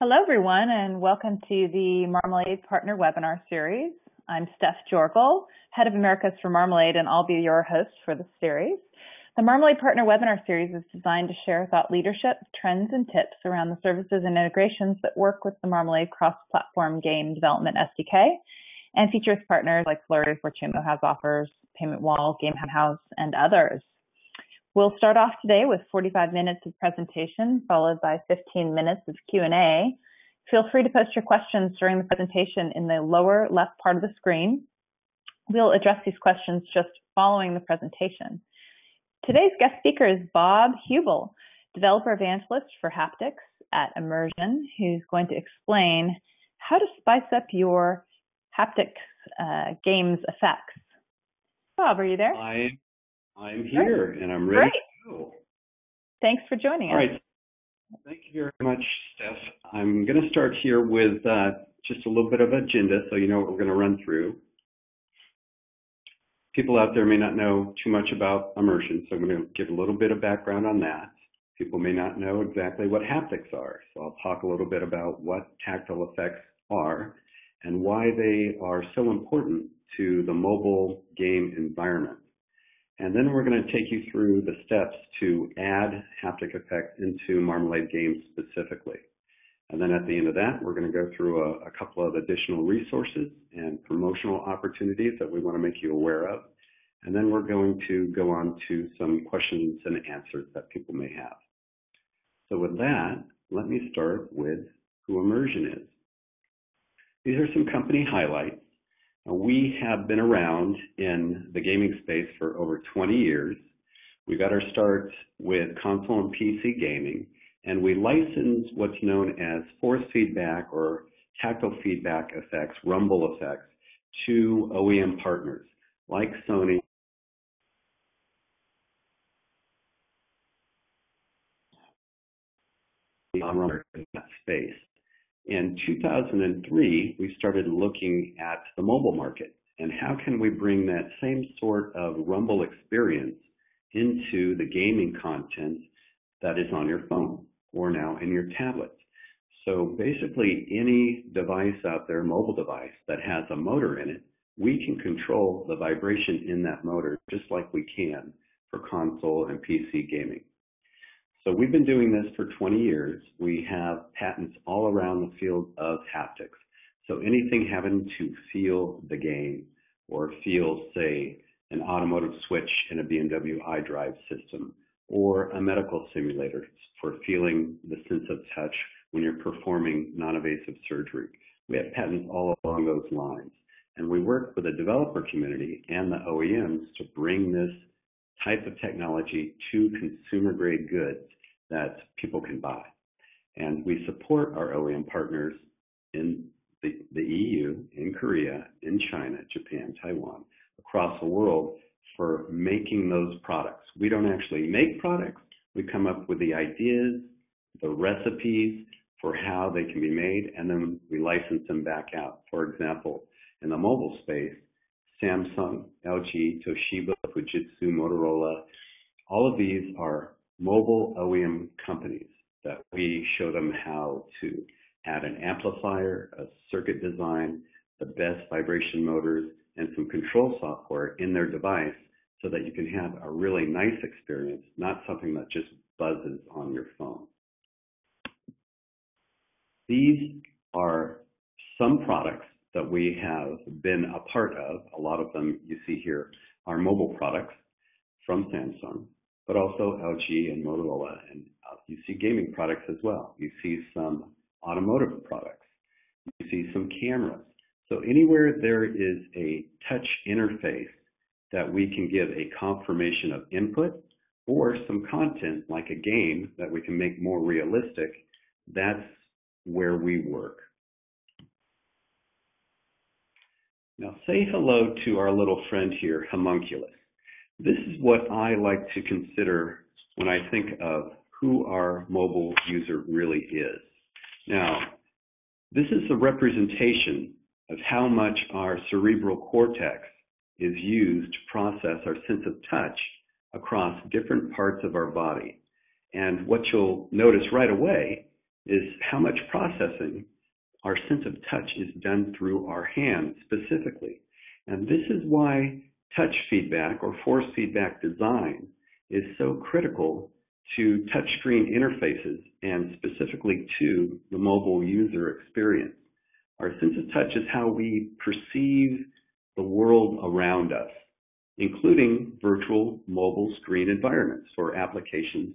Hello, everyone, and welcome to the Marmalade Partner Webinar Series. I'm Steph Jorgel, Head of Americas for Marmalade, and I'll be your host for this series. The Marmalade Partner Webinar Series is designed to share thought leadership, trends, and tips around the services and integrations that work with the Marmalade cross-platform game development SDK and features partners like Flurry, Fortuno has offers, Payment Wall, Game House, and others. We'll start off today with 45 minutes of presentation, followed by 15 minutes of Q&A. Feel free to post your questions during the presentation in the lower left part of the screen. We'll address these questions just following the presentation. Today's guest speaker is Bob Hubel, developer evangelist for Haptics at Immersion, who's going to explain how to spice up your Haptics games effects. Bob, are you there? I'm here, and I'm ready to go. Thanks for joining us. All right. Thank you very much, Steph. I'm going to start here with just a little bit of agenda so you know what we're going to run through. People out there may not know too much about Immersion, so I'm going to give a little bit of background on that. People may not know exactly what haptics are, so I'll talk a little bit about what tactile effects are and why they are so important to the mobile game environment. And then we're going to take you through the steps to add haptic effects into Marmalade games specifically. And then at the end of that, we're going to go through a couple of additional resources and promotional opportunities that we want to make you aware of. And then we're going to go on to some questions and answers that people may have. So with that, let me start with who Immersion is. These are some company highlights. We have been around in the gaming space for over 20 years. We got our start with console and PC gaming, and we license what's known as force feedback or tactile feedback effects, rumble effects, to OEM partners like Sony. In that space. In 2003, we started looking at the mobile market and how can we bring that same sort of rumble experience into the gaming content that is on your phone or now in your tablet. So basically any device out there, mobile device, that has a motor in it, we can control the vibration in that motor just like we can for console and PC gaming. So we've been doing this for 20 years. We have patents all around the field of haptics. So anything having to feel the game or feel, say, an automotive switch in a BMW iDrive system or a medical simulator for feeling the sense of touch when you're performing non-invasive surgery. We have patents all along those lines. And we work with the developer community and the OEMs to bring this type of technology to consumer-grade goods that people can buy. And we support our OEM partners in the EU, in Korea, in China, Japan, Taiwan, across the world for making those products. We don't actually make products. We come up with the ideas, the recipes for how they can be made, and then we license them back out. For example, in the mobile space, Samsung, LG, Toshiba, Fujitsu, Motorola, all of these are mobile OEM companies that we show them how to add an amplifier, a circuit design, the best vibration motors, and some control software in their device so that you can have a really nice experience, not something that just buzzes on your phone. These are some products that we have been a part of. A lot of them you see here are mobile products from Samsung, but also LG and Motorola, and you see gaming products as well. You see some automotive products. You see some cameras. So anywhere there is a touch interface that we can give a confirmation of input or some content like a game that we can make more realistic, that's where we work. Now say hello to our little friend here, Homunculus. This is what I like to consider when I think of who our mobile user really is. Now, this is a representation of how much our cerebral cortex is used to process our sense of touch across different parts of our body. And what you'll notice right away is how much processing our sense of touch is done through our hands specifically. And this is why touch feedback or force feedback design is so critical to touchscreen interfaces and specifically to the mobile user experience. Our sense of touch is how we perceive the world around us, including virtual mobile screen environments for applications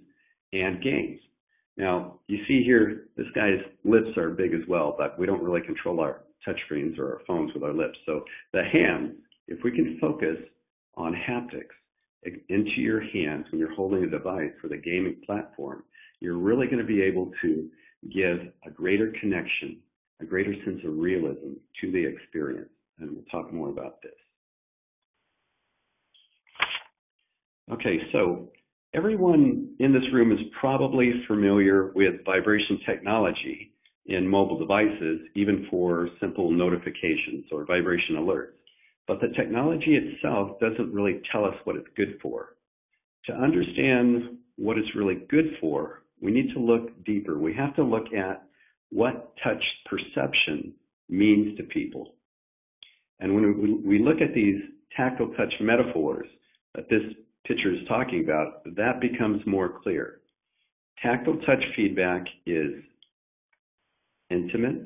and games. Now, you see here, this guy's lips are big as well, but we don't really control our touchscreens or our phones with our lips. So the hands, if we can focus on haptics into your hands when you're holding a device for the gaming platform, you're really going to be able to give a greater connection, a greater sense of realism to the experience. And we'll talk more about this. Okay, so everyone in this room is probably familiar with vibration technology in mobile devices, even for simple notifications or vibration alerts. But the technology itself doesn't really tell us what it's good for. To understand what it's really good for, we need to look deeper. We have to look at what touch perception means to people. And when we look at these tactile touch metaphors that this picture is talking about, that becomes more clear. Tactile touch feedback is intimate,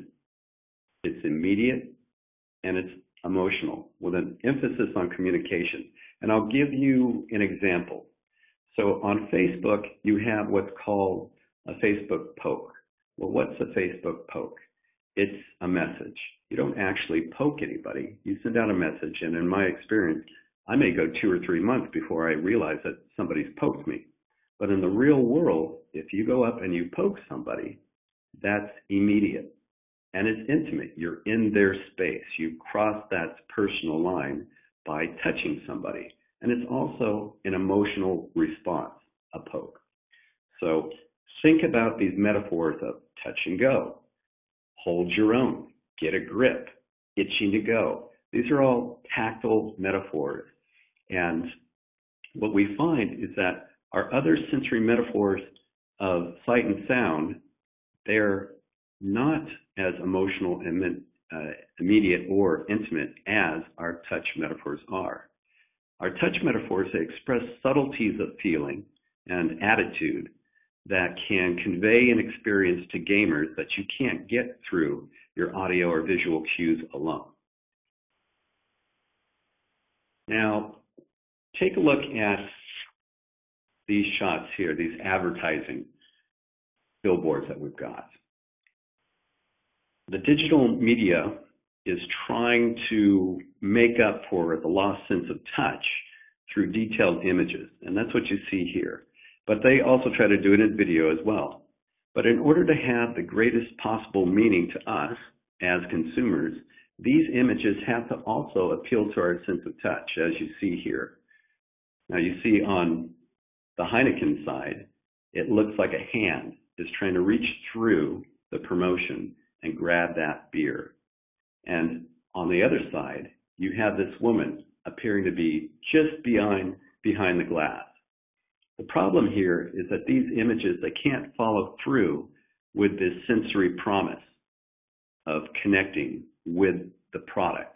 it's immediate, and it's emotional, with an emphasis on communication. And I'll give you an example. So on Facebook, you have what's called a Facebook poke. Well, what's a Facebook poke? It's a message. You don't actually poke anybody. You send out a message, and in my experience, I may go 2 or 3 months before I realize that somebody's poked me. But in the real world, if you go up and you poke somebody, that's immediate. And it's intimate. You're in their space. You cross that personal line by touching somebody. And it's also an emotional response, a poke. So think about these metaphors of touch and go, hold your own, get a grip, itching to go. These are all tactile metaphors. And what we find is that our other sensory metaphors of sight and sound, they're not as emotional and immediate or intimate as our touch metaphors are. Our touch metaphors, they express subtleties of feeling and attitude that can convey an experience to gamers that you can't get through your audio or visual cues alone. Now, take a look at these shots here, these advertising billboards that we've got. The digital media is trying to make up for the lost sense of touch through detailed images, and that's what you see here. But they also try to do it in video as well. But in order to have the greatest possible meaning to us as consumers, these images have to also appeal to our sense of touch, as you see here. Now you see on the Heineken side, it looks like a hand is trying to reach through the promotion and grab that beer. And on the other side, you have this woman appearing to be just behind the glass. The problem here is that these images, they can't follow through with this sensory promise of connecting with the product.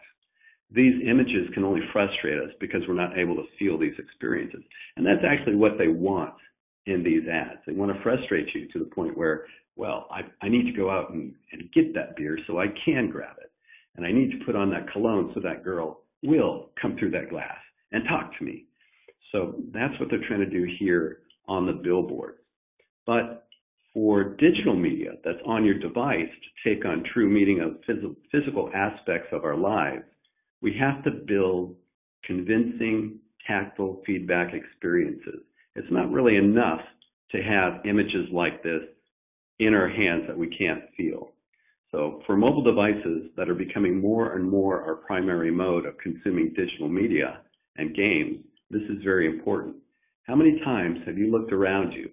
These images can only frustrate us because we're not able to feel these experiences. And that's actually what they want in these ads. They want to frustrate you to the point where, well, I need to go out and get that beer so I can grab it. And I need to put on that cologne so that girl will come through that glass and talk to me. So that's what they're trying to do here on the billboard. But for digital media that's on your device to take on true meaning of physical aspects of our lives, we have to build convincing tactile feedback experiences. It's not really enough to have images like this in our hands that we can't feel. So for mobile devices that are becoming more and more our primary mode of consuming digital media and games, this is very important. How many times have you looked around you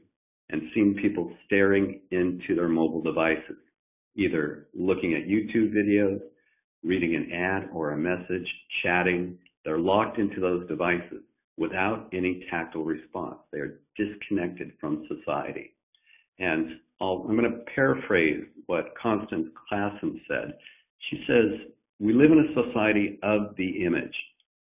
and seen people staring into their mobile devices, either looking at YouTube videos, reading an ad or a message, chatting? They're locked into those devices without any tactile response. They are disconnected from society. And I'm going to paraphrase what Constance Classen said. She says, "We live in a society of the image,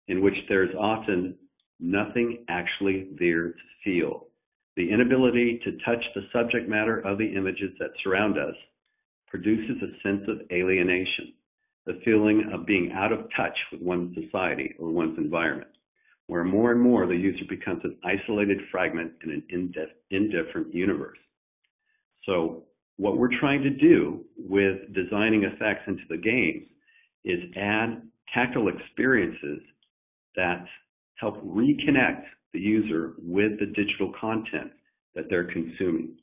in which there's often nothing actually there to feel. The inability to touch the subject matter of the images that surround us produces a sense of alienation, the feeling of being out of touch with one's society or one's environment, where more and more the user becomes an isolated fragment in an indifferent universe." So what we're trying to do with designing effects into the games is add tactile experiences that help reconnect the user with the digital content that they're consuming.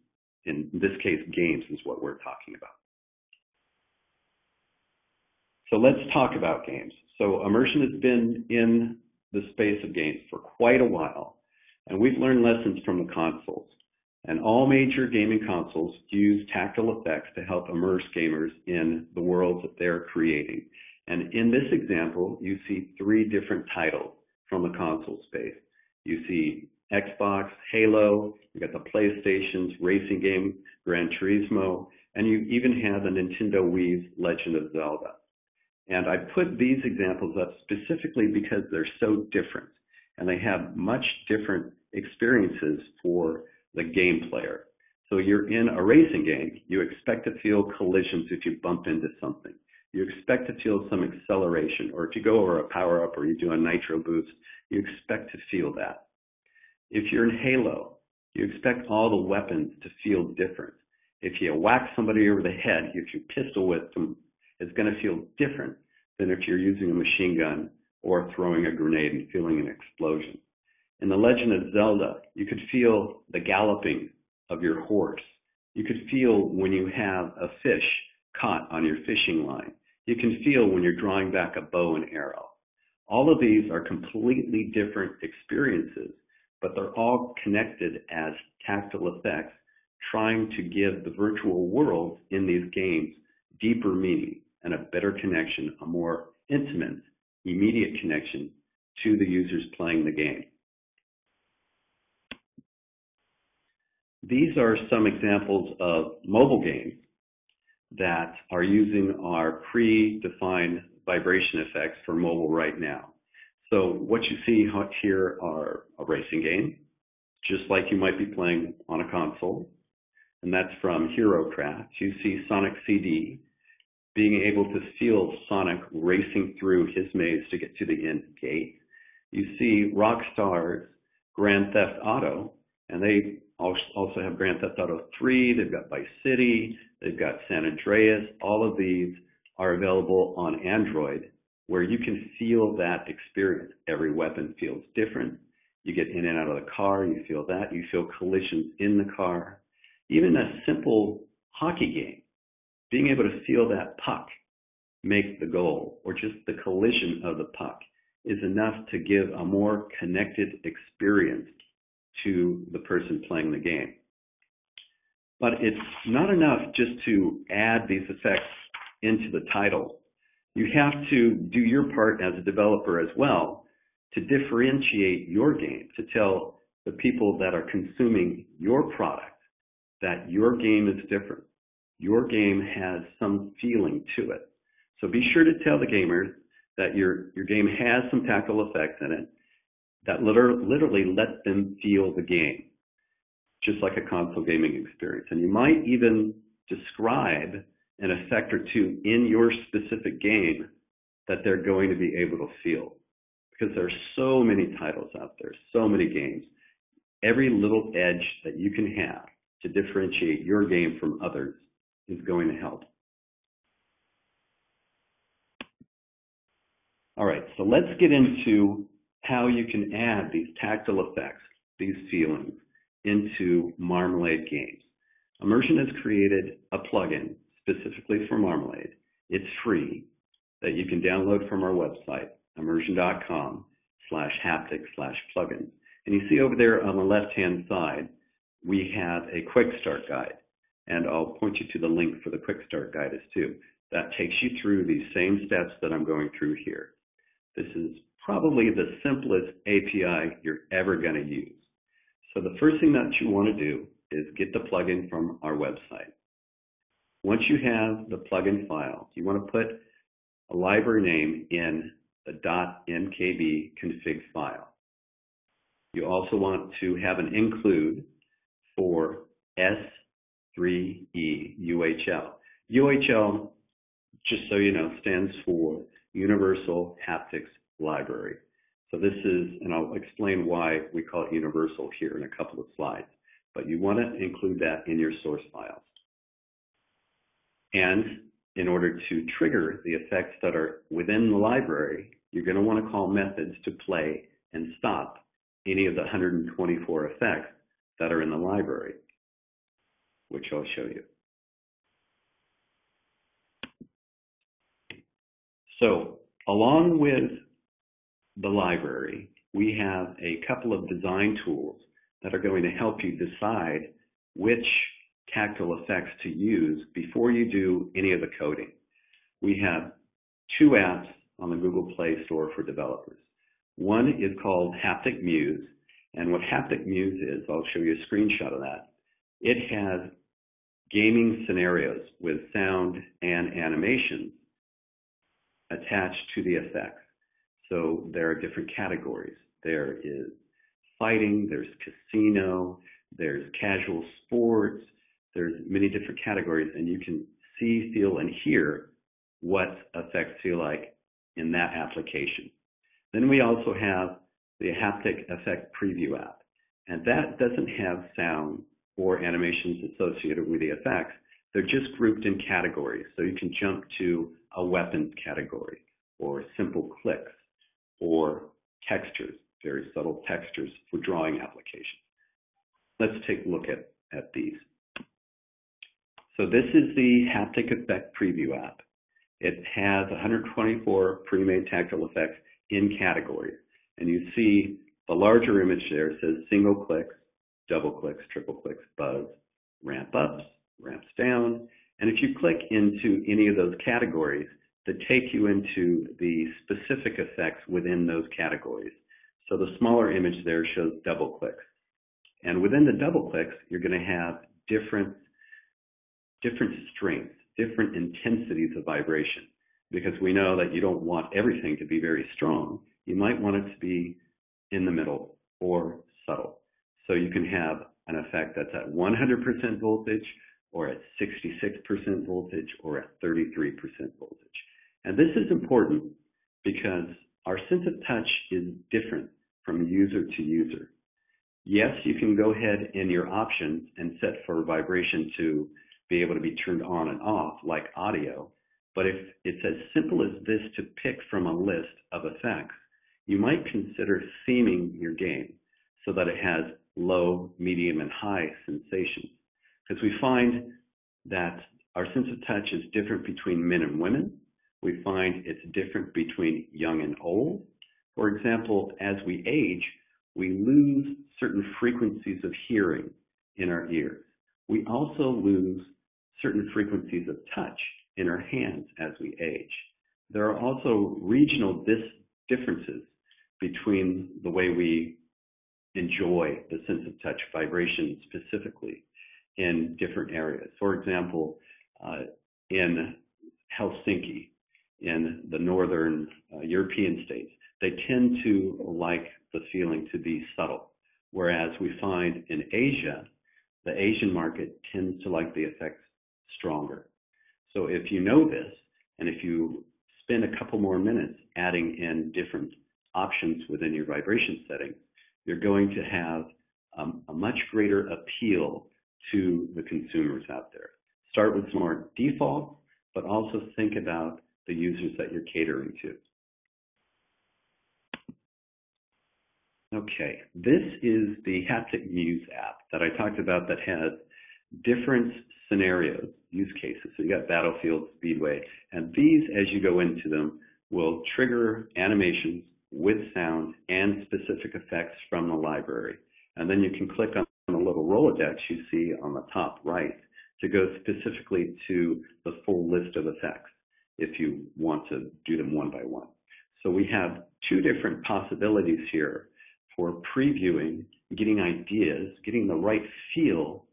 In this case, games is what we're talking about. So let's talk about games. So Immersion has been in the space of games for quite a while, and we've learned lessons from the consoles. And all major gaming consoles use tactile effects to help immerse gamers in the worlds that they're creating. And in this example, you see 3 different titles from the console space. You see Xbox, Halo, you got the PlayStation's racing game, Gran Turismo, and you even have the Nintendo Wii's Legend of Zelda. And I put these examples up specifically because they're so different, and they have much different experiences for the game player. So you're in a racing game, you expect to feel collisions if you bump into something. You expect to feel some acceleration, or if you go over a power-up or you do a nitro boost, you expect to feel that. If you're in Halo, you expect all the weapons to feel different. If you whack somebody over the head, if you pistol whip them, it's going to feel different than if you're using a machine gun or throwing a grenade and feeling an explosion. In The Legend of Zelda, you could feel the galloping of your horse. You could feel when you have a fish caught on your fishing line. You can feel when you're drawing back a bow and arrow. All of these are completely different experiences, but they're all connected as tactile effects, trying to give the virtual world in these games deeper meaning and a better connection, a more intimate, immediate connection to the users playing the game. These are some examples of mobile games that are using our predefined vibration effects for mobile right now. So what you see here are a racing game, just like you might be playing on a console, and that's from HeroCraft. You see Sonic CD, being able to feel Sonic racing through his maze to get to the end gate. You see Rockstar's Grand Theft Auto, and they also have Grand Theft Auto 3, they've got Vice City, they've got San Andreas. All of these are available on Android, where you can feel that experience. Every weapon feels different. You get in and out of the car, you feel that. You feel collisions in the car. Even a simple hockey game, being able to feel that puck make the goal, or just the collision of the puck, is enough to give a more connected experience to the person playing the game. But it's not enough just to add these effects into the title. You have to do your part as a developer as well to differentiate your game, to tell the people that are consuming your product that your game is different. Your game has some feeling to it. So be sure to tell the gamers that your game has some tactile effects in it that literally let them feel the game, just like a console gaming experience. And you might even describe an effect or two in your specific game that they're going to be able to feel. Because there are so many titles out there, so many games. Every little edge that you can have to differentiate your game from others is going to help. All right, so let's get into how you can add these tactile effects, these feelings, into Marmalade games. Immersion has created a plugin specifically for Marmalade. It's free, that you can download from our website, immersion.com/haptic/plugins. And you see over there on the left-hand side, we have a quick start guide. And I'll point you to the link for the quick start guide as too. That takes you through these same steps that I'm going through here. This is probably the simplest API you're ever going to use. So the first thing that you want to do is get the plugin from our website. Once you have the plugin file, you want to put a library name in the .mkb config file. You also want to have an include for S3E UHL. UHL, just so you know, stands for Universal Haptics Library. So this is, and I'll explain why we call it universal here in a couple of slides, but you want to include that in your source files. And in order to trigger the effects that are within the library, you're going to want to call methods to play and stop any of the 124 effects that are in the library, which I'll show you. So along with the library, we have a couple of design tools that are going to help you decide which tactile effects to use before you do any of the coding. We have two apps on the Google Play Store for developers. One is called Haptic Muse, and what Haptic Muse is, I'll show you a screenshot of that. It has gaming scenarios with sound and animations attached to the effects. So there are different categories. There is fighting, there's casino, there's casual sports, there's many different categories, and you can see, feel, and hear what effects feel like in that application. Then we also have the Haptic Effect Preview app, and that doesn't have sound or animations associated with the effects. They're just grouped in categories, so you can jump to a weapons category, or simple clicks, or textures, very subtle textures for drawing applications. Let's take a look at these. So this is the Haptic Effect Preview app. It has 124 pre-made tactile effects in categories. And you see the larger image there says single clicks, double clicks, triple clicks, buzz, ramp ups, ramps down. And if you click into any of those categories, they take you into the specific effects within those categories. So the smaller image there shows double clicks. And within the double clicks, you're going to have different strengths, different intensities of vibration, because we know that you don't want everything to be very strong. You might want it to be in the middle or subtle. So you can have an effect that's at 100% voltage, or at 66% voltage, or at 33% voltage. And this is important because our sense of touch is different from user to user. Yes, you can go ahead in your options and set for vibration to be able to be turned on and off like audio, but if it's as simple as this to pick from a list of effects, you might consider theming your game so that it has low, medium, and high sensations. Because we find that our sense of touch is different between men and women. We find it's different between young and old. For example, as we age, we lose certain frequencies of hearing in our ears. We also lose certain frequencies of touch in our hands as we age. There are also regional differences between the way we enjoy the sense of touch vibration specifically in different areas. For example, in Helsinki, in the northern European states, they tend to like the feeling to be subtle, whereas we find in Asia, the Asian market tends to like the effects stronger. So if you know this, and if you spend a couple more minutes adding in different options within your vibration settings, you're going to have a much greater appeal to the consumers out there. Start with some more defaults, but also think about the users that you're catering to. Okay, this is the Haptic Muse app that I talked about that has different scenarios, use cases. So you got Battlefield, Speedway, and these, as you go into them, will trigger animations with sound and specific effects from the library. And then you can click on the little Rolodex you see on the top right to go specifically to the full list of effects if you want to do them one by one. So we have two different possibilities here for previewing, getting ideas, getting the right feel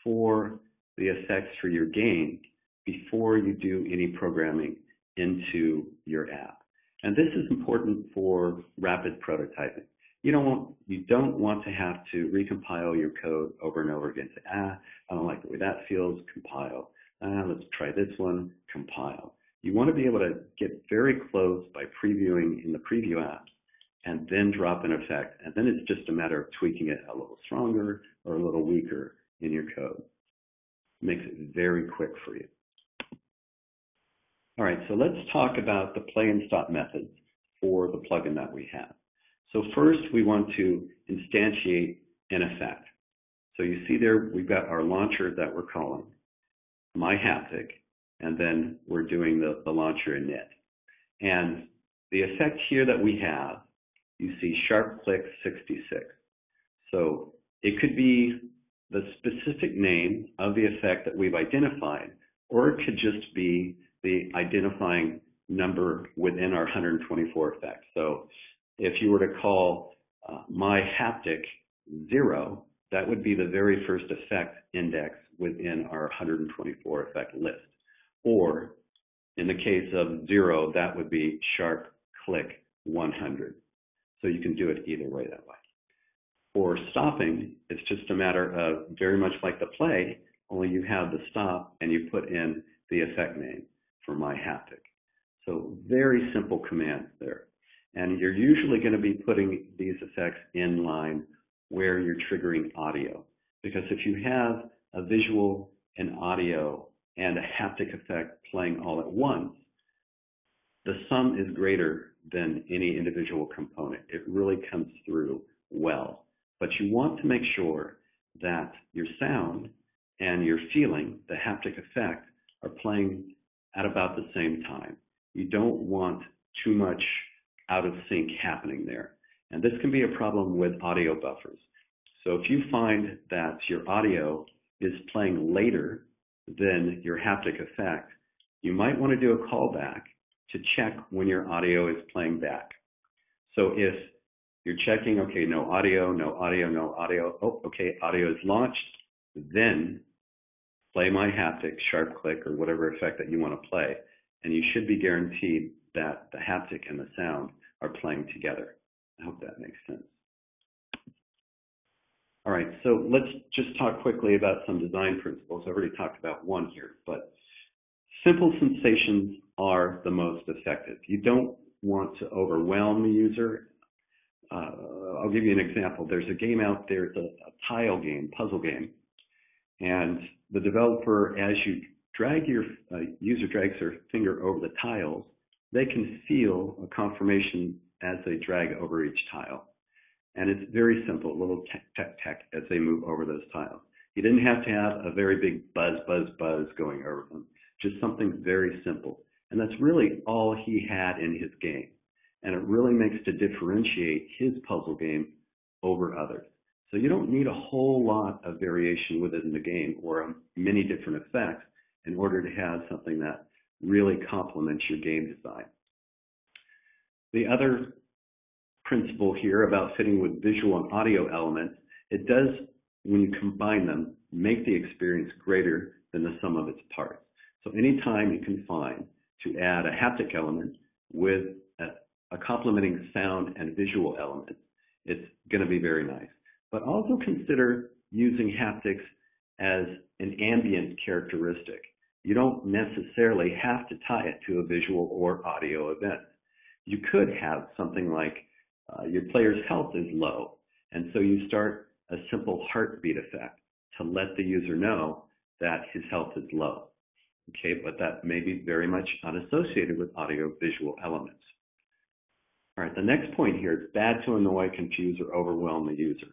for the effects for your game before you do any programming into your app. And this is important for rapid prototyping. You don't want to have to recompile your code over and over again. Say, I don't like the way that feels, compile. Let's try this one, compile. You want to be able to get very close by previewing in the preview apps and then drop an effect. And then it's just a matter of tweaking it a little stronger or a little weaker in your code. Makes it very quick for you. All right, so let's talk about the play and stop methods for the plugin that we have. So first, we want to instantiate an effect. So you see there, we've got our launcher that we're calling My Haptic, and then we're doing the launcher init. And the effect here that we have, you see sharp click 66. So it could be the specific name of the effect that we've identified, or it could just be the identifying number within our 124 effects. So if you were to call My Haptic 0, that would be the very first effect index within our 124 effect list. Or in the case of 0, that would be sharp click 100. So you can do it either way that way. For stopping, it's just a matter of very much like the play, only you have the stop and you put in the effect name for My Haptic. So very simple commands there. And you're usually going to be putting these effects in line where you're triggering audio. Because if you have a visual, an audio, and a haptic effect playing all at once, the sum is greater than any individual component. It really comes through well. But you want to make sure that your sound and your feeling, the haptic effect, are playing at about the same time. You don't want too much out of sync happening there. And this can be a problem with audio buffers. So if you find that your audio is playing later than your haptic effect, you might want to do a callback to check when your audio is playing back. So if you're checking, okay, no audio, no audio, no audio, oh, okay, audio is launched, then play My Haptic, sharp click, or whatever effect that you want to play, and you should be guaranteed that the haptic and the sound are playing together. I hope that makes sense. All right, so let's just talk quickly about some design principles. I've already talked about one here, but simple sensations are the most effective. You don't want to overwhelm the user. I'll give you an example. There's a game out there, it's a tile game, puzzle game, and the developer, as you drag your user drags their finger over the tiles, they can feel a confirmation as they drag over each tile. And it's very simple, a little tech, tech, tech as they move over those tiles. You didn't have to have a very big buzz, buzz, buzz going over them, just something very simple. And that's really all he had in his game. And it really makes to differentiate his puzzle game over others. So you don't need a whole lot of variation within the game or many different effects in order to have something that really complements your game design. The other principle here about fitting with visual and audio elements, it does, when you combine them, make the experience greater than the sum of its parts. So anytime you can find to add a haptic element with a complementing sound and visual element, it's going to be very nice. But also consider using haptics as an ambient characteristic. You don't necessarily have to tie it to a visual or audio event. You could have something like your player's health is low, and so you start a simple heartbeat effect to let the user know that his health is low. Okay, but that may be very much unassociated with audio-visual elements. All right, the next point here is bad to annoy, confuse, or overwhelm the user.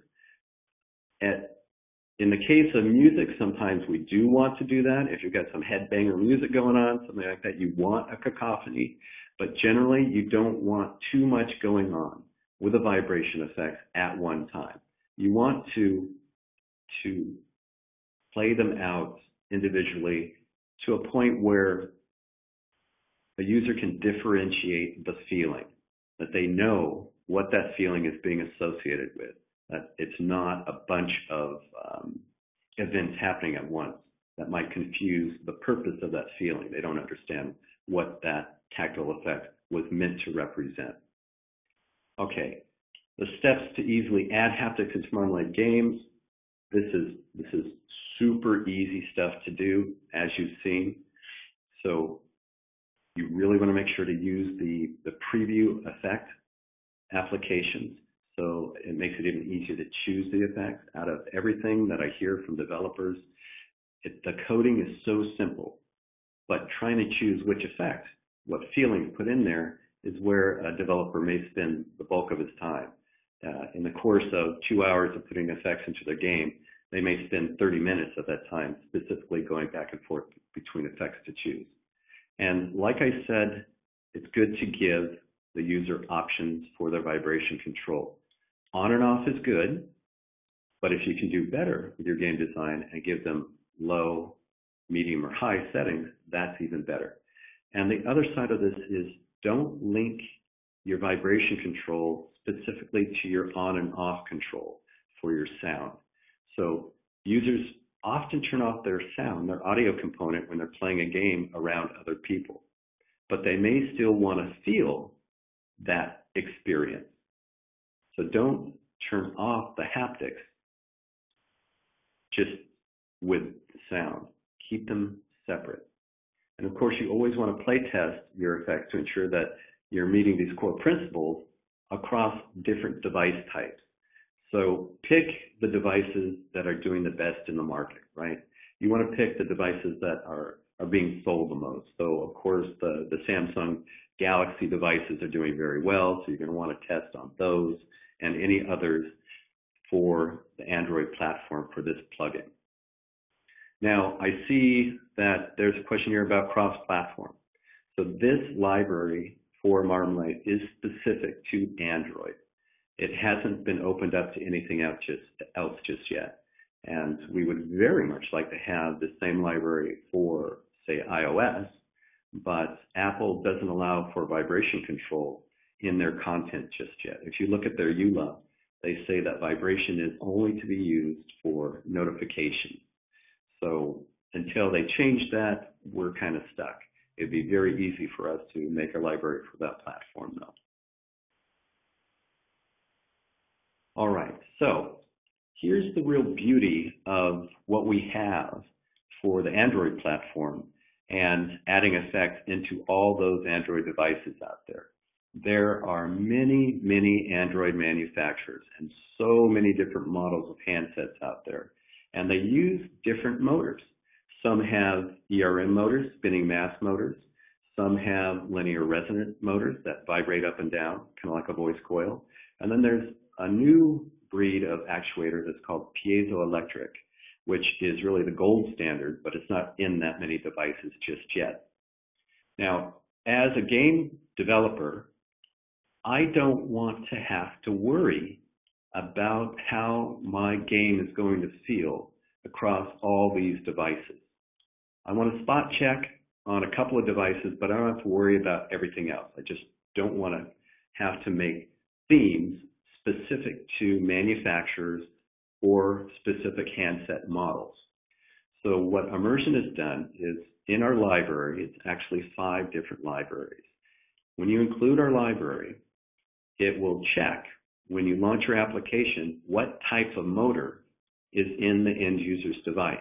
In the case of music, sometimes we do want to do that. If you've got some headbanger music going on, something like that, you want a cacophony. But generally, you don't want too much going on with the vibration effects at one time. You want to play them out individually to a point where the user can differentiate the feeling, that they know what that feeling is being associated with, that it's not a bunch of events happening at once that might confuse the purpose of that feeling. They don't understand what that tactile effect was meant to represent. Okay, the steps to easily add haptics into Marmalade games. This is super easy stuff to do, as you've seen. So you really want to make sure to use the preview effect applications. So it makes it even easier to choose the effects. Out of everything that I hear from developers, the coding is so simple, but trying to choose which effect, what feeling to put in there, is where a developer may spend the bulk of his time. In the course of 2 hours of putting effects into their game, they may spend 30 minutes of that time specifically going back and forth between effects to choose. And like I said, it's good to give the user options for their vibration control. On and off is good, but if you can do better with your game design and give them low, medium, or high settings, that's even better. And the other side of this is don't link your vibration control specifically to your on and off control for your sound. So users often turn off their sound, their audio component, when they're playing a game around other people, but they may still want to feel that experience. So don't turn off the haptics just with the sound. Keep them separate. And of course, you always want to play test your effects to ensure that you're meeting these core principles across different device types. So pick the devices that are doing the best in the market, right? You want to pick the devices that are being sold the most. So of course, the Samsung Galaxy devices are doing very well, so you're going to want to test on those and any others for the Android platform for this plugin. Now, I see that there's a question here about cross-platform. So this library for Marmalade is specific to Android. It hasn't been opened up to anything else just yet. And we would very much like to have the same library for, say, iOS, but Apple doesn't allow for vibration control in their content just yet. If you look at their EULA, they say that vibration is only to be used for notifications. So until they change that, we're kind of stuck. It'd be very easy for us to make a library for that platform, though. All right, so here's the real beauty of what we have for the Android platform and adding effects into all those Android devices out there. There are many, many Android manufacturers and so many different models of handsets out there, and they use different motors. Some have ERM motors, spinning mass motors. Some have linear resonant motors that vibrate up and down, kind of like a voice coil. And then there's a new breed of actuator that's called piezoelectric, which is really the gold standard, but it's not in that many devices just yet. Now, as a game developer, I don't want to have to worry about how my game is going to feel across all these devices. I want to spot check on a couple of devices, but I don't have to worry about everything else. I just don't want to have to make themes specific to manufacturers or specific handset models. So what Immersion has done is in our library, it's actually 5 different libraries. When you include our library, it will check when you launch your application what type of motor is in the end user's device.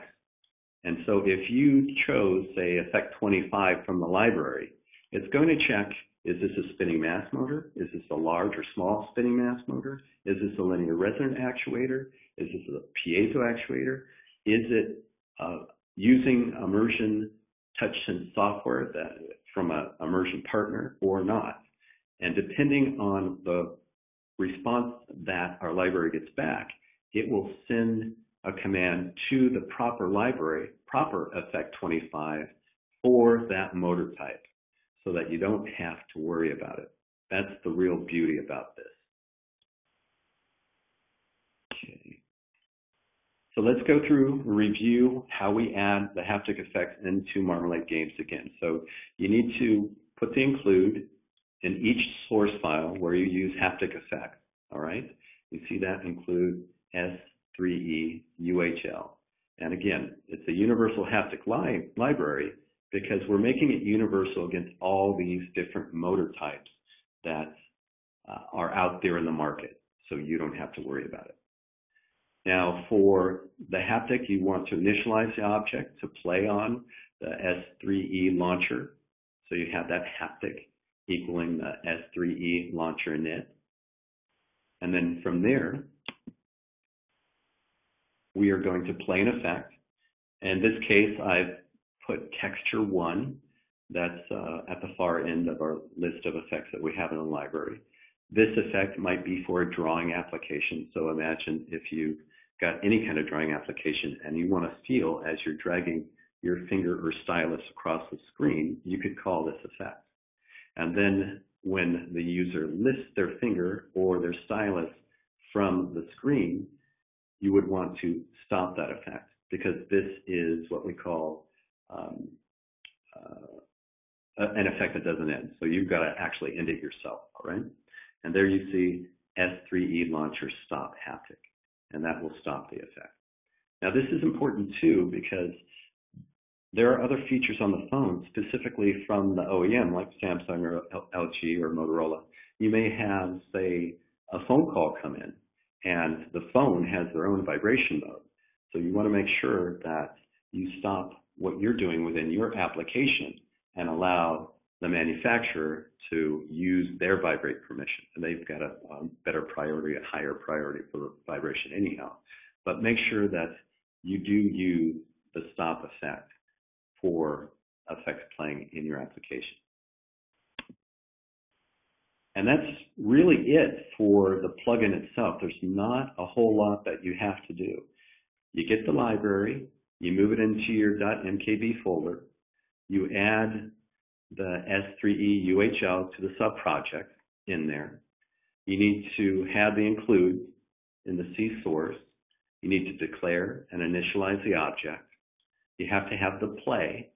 And so if you chose, say, Effect 25 from the library, it's going to check, is this a spinning mass motor? Is this a large or small spinning mass motor? Is this a linear resonant actuator? Is this a piezo actuator? Is it using Immersion TouchSense software from an Immersion partner or not? And depending on the response that our library gets back, it will send a command to the proper library, proper Effect 25 for that motor type, so that you don't have to worry about it. That's the real beauty about this. Okay. So let's go through and review how we add the haptic effects into Marmalade games again. So you need to put the include in each source file where you use haptic effects, all right? You see that include S3E UHL. And again, it's a universal haptic library because we're making it universal against all these different motor types that are out there in the market, so you don't have to worry about it. Now, for the haptic, you want to initialize the object to play on the S3E launcher. So you have that haptic equaling the S3E launcher init. And then from there, we are going to play an effect. In this case, I've put texture 1. That's at the far end of our list of effects that we have in the library. This effect might be for a drawing application. So imagine if you've got any kind of drawing application and you want to feel as you're dragging your finger or stylus across the screen, you could call this effect. And then when the user lifts their finger or their stylus from the screen, you would want to stop that effect because this is what we call an effect that doesn't end. So you've got to actually end it yourself, all right? And there you see S3E launcher stop haptic, and that will stop the effect. Now this is important too because there are other features on the phone, specifically from the OEM, like Samsung or LG or Motorola. You may have, say, a phone call come in, and the phone has their own vibration mode. So you want to make sure that you stop what you're doing within your application and allow the manufacturer to use their vibrate permission. And they've got a better priority, a higher priority for vibration anyhow. But make sure that you do use the stop effect for effects playing in your application. And that's really it for the plugin itself. There's not a whole lot that you have to do. You get the library, you move it into your .mkb folder, you add the S3E UHL to the subproject in there. You need to have the include in the C source. You need to declare and initialize the object. You have to have the play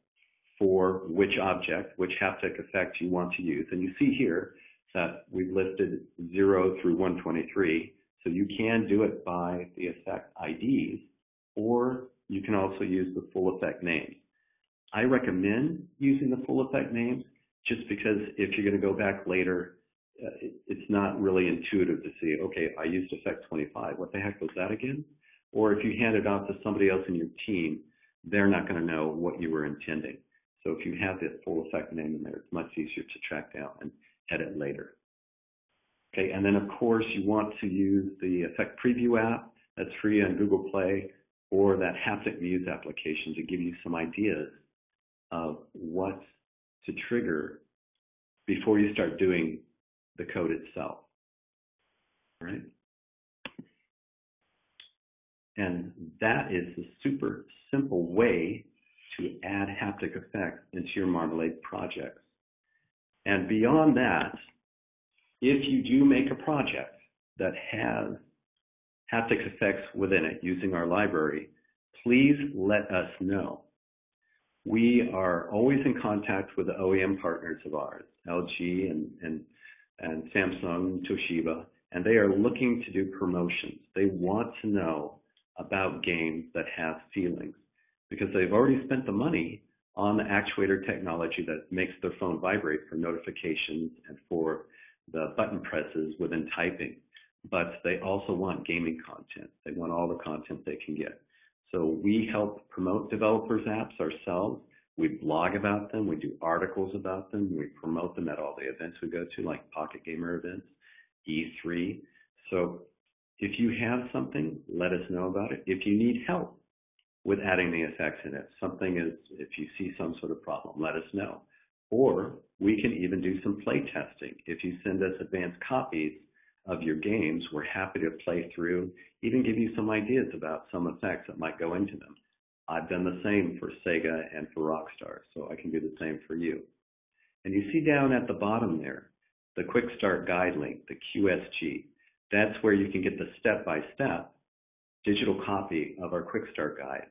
for which object, which haptic effect you want to use. And you see here that we've listed 0 through 123, so you can do it by the effect IDs, or you can also use the full effect names. I recommend using the full effect names just because if you're going to go back later, it's not really intuitive to see, okay, I used effect 25. What the heck was that again? Or if you hand it off to somebody else in your team, they're not going to know what you were intending. So if you have the full effect name in there, it's much easier to track down and edit later. Okay, and then of course you want to use the effect preview app that's free on Google Play, or that Haptic Muse application to give you some ideas of what to trigger before you start doing the code itself. All right? And that is a super simple way to add haptic effects into your Marmalade projects. And beyond that, if you do make a project that has haptic effects within it using our library, please let us know. We are always in contact with the OEM partners of ours, LG and Samsung, Toshiba, and they are looking to do promotions. They want to know about games that have feelings because they've already spent the money on the actuator technology that makes their phone vibrate for notifications and for the button presses within typing. But they also want gaming content. They want all the content they can get. So we help promote developers' apps ourselves. We blog about them. We do articles about them. We promote them at all the events we go to, like Pocket Gamer events, E3. So if you have something, let us know about it. If you need help with adding the effects in it, if you see some sort of problem, let us know. Or we can even do some play testing. If you send us advanced copies of your games, we're happy to play through, even give you some ideas about some effects that might go into them. I've done the same for Sega and for Rockstar, so I can do the same for you. And you see down at the bottom there, the Quick Start Guide link, the QSG. That's where you can get the step-by-step digital copy of our Quick Start Guide.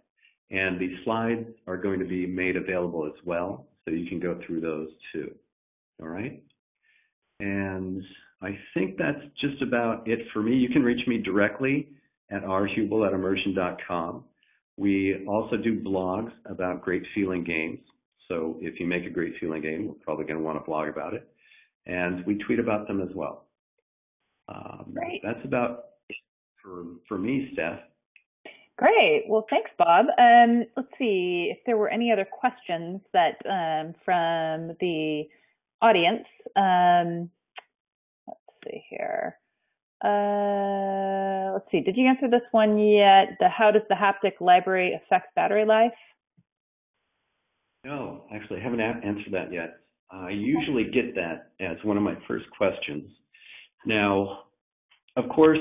And these slides are going to be made available as well, so you can go through those too. All right? And I think that's just about it for me. You can reach me directly at rhubel@immersion.com, We also do blogs about great feeling games. So if you make a great feeling game, we're probably going to want to blog about it. And we tweet about them as well. Great. That's about it for me, Steph. Great. Well, thanks, Bob. Let's see if there were any other questions that from the audience. Let's see here. Let's see. Did you answer this one yet? How does the haptic library affect battery life? No, actually, I haven't answered that yet. I usually get that as one of my first questions. Now, of course,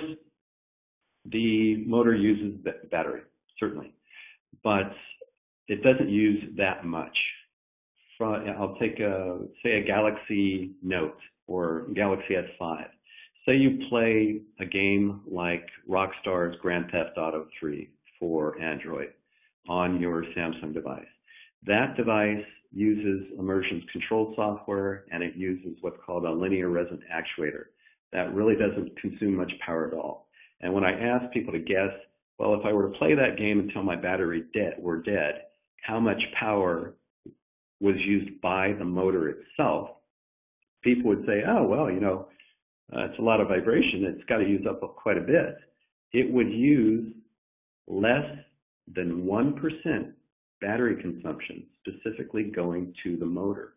the motor uses battery, certainly, but it doesn't use that much. I'll take, say, a Galaxy Note or Galaxy S5. Say you play a game like Rockstar's Grand Theft Auto 3 for Android on your Samsung device. That device uses Immersion's control software, and it uses what's called a linear resonant actuator. That really doesn't consume much power at all. And when I ask people to guess, well, if I were to play that game until my battery were dead, how much power was used by the motor itself, people would say, oh, well, you know, it's a lot of vibration. It's got to use up quite a bit. It would use less than 1% battery consumption, specifically going to the motor.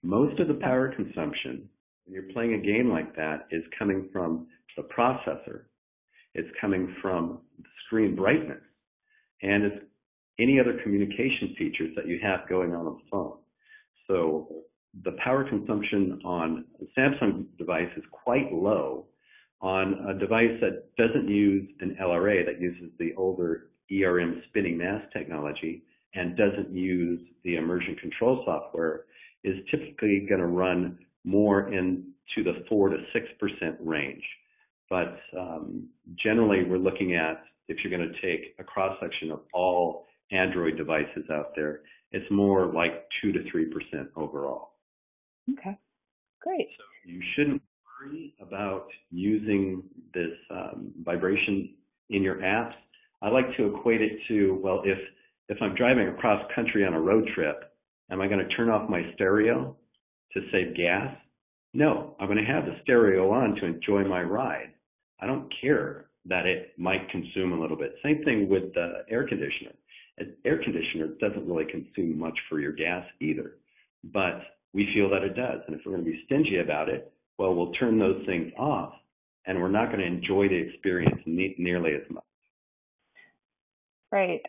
Most of the power consumption, when you're playing a game like that, is coming from the processor. It's coming from the screen brightness, and it's any other communication features that you have going on the phone. So the power consumption on a Samsung device is quite low. On a device that doesn't use an LRA, that uses the older ERM spinning mass technology and doesn't use the immersion control software, is typically going to run more into the 4 to 6% range. But generally, we're looking at, if you're going to take a cross-section of all Android devices out there, it's more like 2 to 3% overall. Okay, great. So you shouldn't worry about using this vibration in your apps. I like to equate it to, well, if I'm driving across country on a road trip, am I going to turn off my stereo to save gas? No, I'm going to have the stereo on to enjoy my ride. I don't care that it might consume a little bit. Same thing with the air conditioner. An air conditioner doesn't really consume much for your gas either, but we feel that it does. And if we're going to be stingy about it, well, we'll turn those things off, and we're not going to enjoy the experience nearly as much. Right.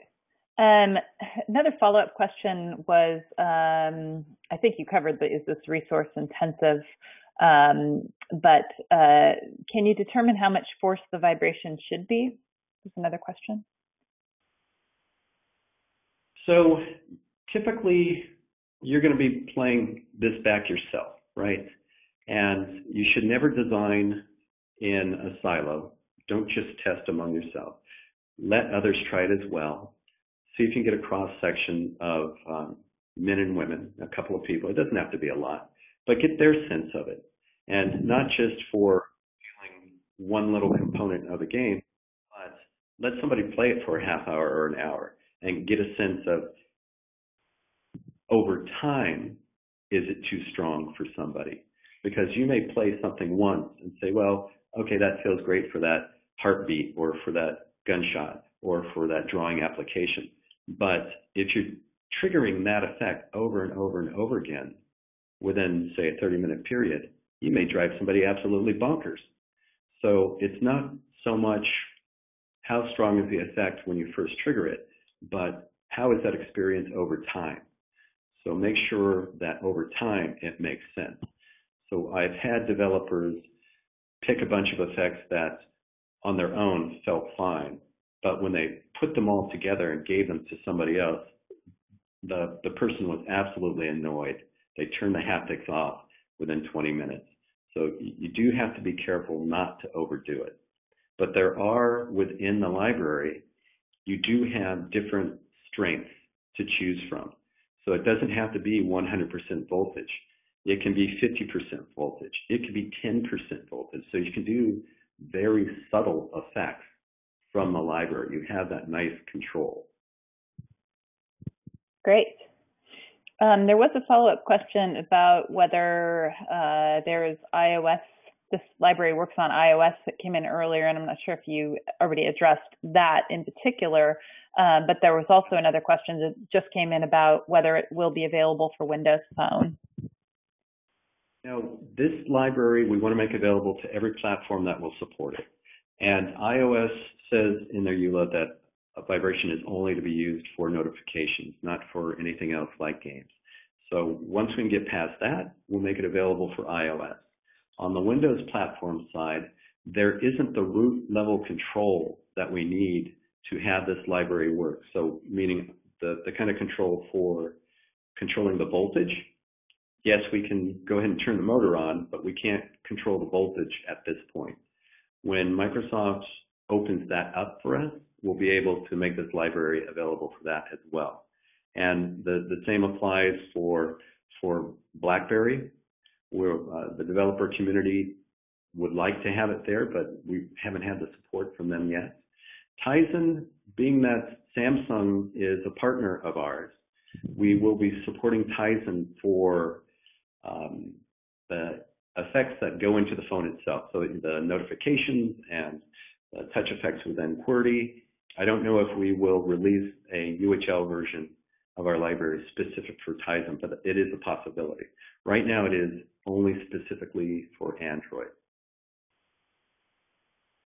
Another follow-up question was, I think you covered is this resource intensive, but can you determine how much force the vibration should be? Is another question. So typically, you're going to be playing this back yourself, right? And you should never design in a silo. Don't just test among yourself. Let others try it as well. See if you can get a cross-section of men and women, a couple of people. It doesn't have to be a lot, but get their sense of it. And not just for feeling one little component of the game, but let somebody play it for a half hour or an hour and get a sense of, over time, is it too strong for somebody? Because you may play something once and say, well, okay, that feels great for that heartbeat or for that gunshot or for that drawing application. But if you're triggering that effect over and over and over again within, say, a 30-minute period, you may drive somebody absolutely bonkers. So it's not so much how strong is the effect when you first trigger it, but how is that experience over time? So make sure that over time it makes sense. So I've had developers pick a bunch of effects that on their own felt fine, but when they put them all together and gave them to somebody else, the person was absolutely annoyed. They turned the haptics off within 20 minutes. So you do have to be careful not to overdo it. But there are, within the library, you do have different strengths to choose from. So it doesn't have to be 100% voltage. It can be 50% voltage. It can be 10% voltage. So you can do very subtle effects from the library. You have that nice control. Great. There was a follow-up question about whether there is iOS, this library works on iOS that came in earlier, and I'm not sure if you already addressed that in particular, but there was also another question that just came in about whether it will be available for Windows Phone. Now, this library, we want to make available to every platform that will support it. And iOS says in their EULA that a vibration is only to be used for notifications, not for anything else like games. So once we can get past that, we'll make it available for iOS. On the Windows platform side, there isn't the root level control that we need to have this library work. So meaning the kind of control for controlling the voltage. Yes, we can go ahead and turn the motor on, but we can't control the voltage at this point. When Microsoft opens that up for us, we'll be able to make this library available for that as well. And the same applies for BlackBerry, where the developer community would like to have it there, but we haven't had the support from them yet. Tizen, being that Samsung is a partner of ours, we will be supporting Tizen for the effects that go into the phone itself. So the notifications and the touch effects within QWERTY. I don't know if we will release a UHL version of our library specific for Tizen, but it is a possibility. Right now it is only specifically for Android.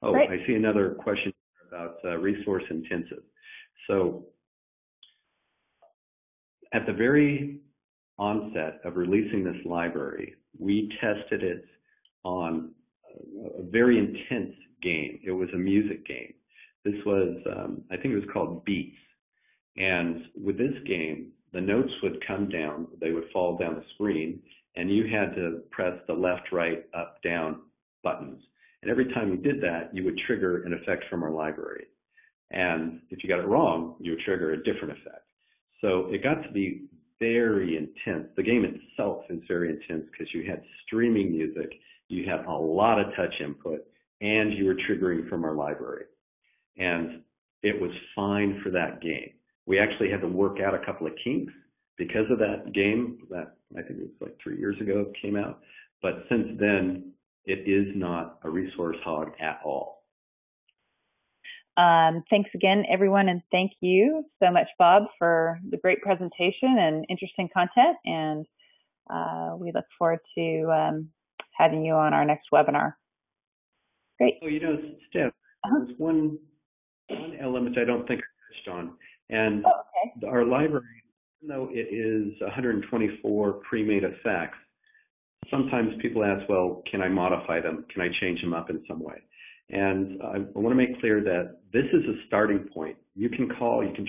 Oh, Great. I see another question about resource intensive. So at the very onset of releasing this library, we tested it on a very intense game. It was a music game. This was, I think it was called Beats. And with this game, the notes would come down, they would fall down the screen, and you had to press the left, right, up, down buttons. And every time you did that, you would trigger an effect from our library. And if you got it wrong, you would trigger a different effect. So it got to be very intense. The game itself is very intense because you had streaming music, you had a lot of touch input, and you were triggering from our library. And it was fine for that game. We actually had to work out a couple of kinks because of that game that I think it was like 3 years ago it came out. But since then, it is not a resource hog at all. Thanks again, everyone, and thank you so much, Bob, for the great presentation and interesting content. And we look forward to having you on our next webinar. Great. Oh, you know, Steph, there's one element I don't think I touched on. And our library, even though it is 124 pre-made effects, sometimes people ask, well, can I modify them? Can I change them up in some way? And I want to make clear that this is a starting point. You can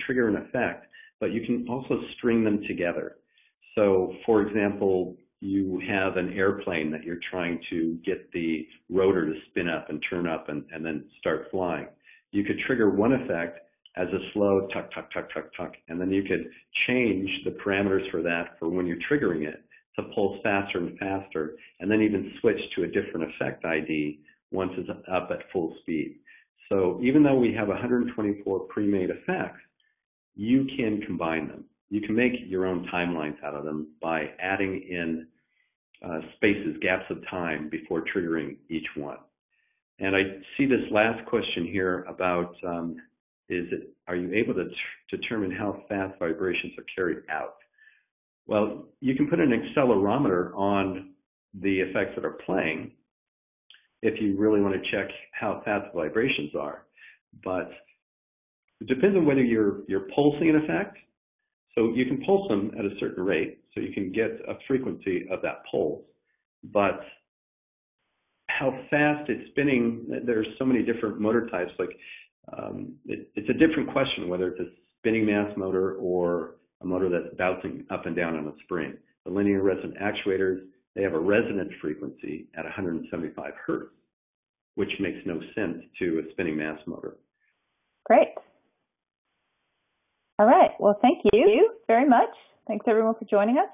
trigger an effect, but you can also string them together. So, for example, you have an airplane that you're trying to get the rotor to spin up and turn up and then start flying. You could trigger one effect as a slow tuck, tuck, tuck, tuck, tuck, and then you could change the parameters for that for when you're triggering it to pulse faster and faster, and then even switch to a different effect ID once it's up at full speed. So even though we have 124 pre-made effects, you can combine them. You can make your own timelines out of them by adding in spaces, gaps of time before triggering each one. And I see this last question here about, are you able to determine how fast vibrations are carried out? Well, you can put an accelerometer on the effects that are playing if you really want to check how fast the vibrations are. But it depends on whether you're pulsing an effect. So you can pulse them at a certain rate, so you can get a frequency of that pulse. But how fast it's spinning, there's so many different motor types. Like it's a different question whether it's a spinning mass motor or a motor that's bouncing up and down on a spring. The linear resonant actuators, they have a resonance frequency at 175 hertz, which makes no sense to a spinning mass motor. Great. All right. Well, thank you very much. Thanks, everyone, for joining us.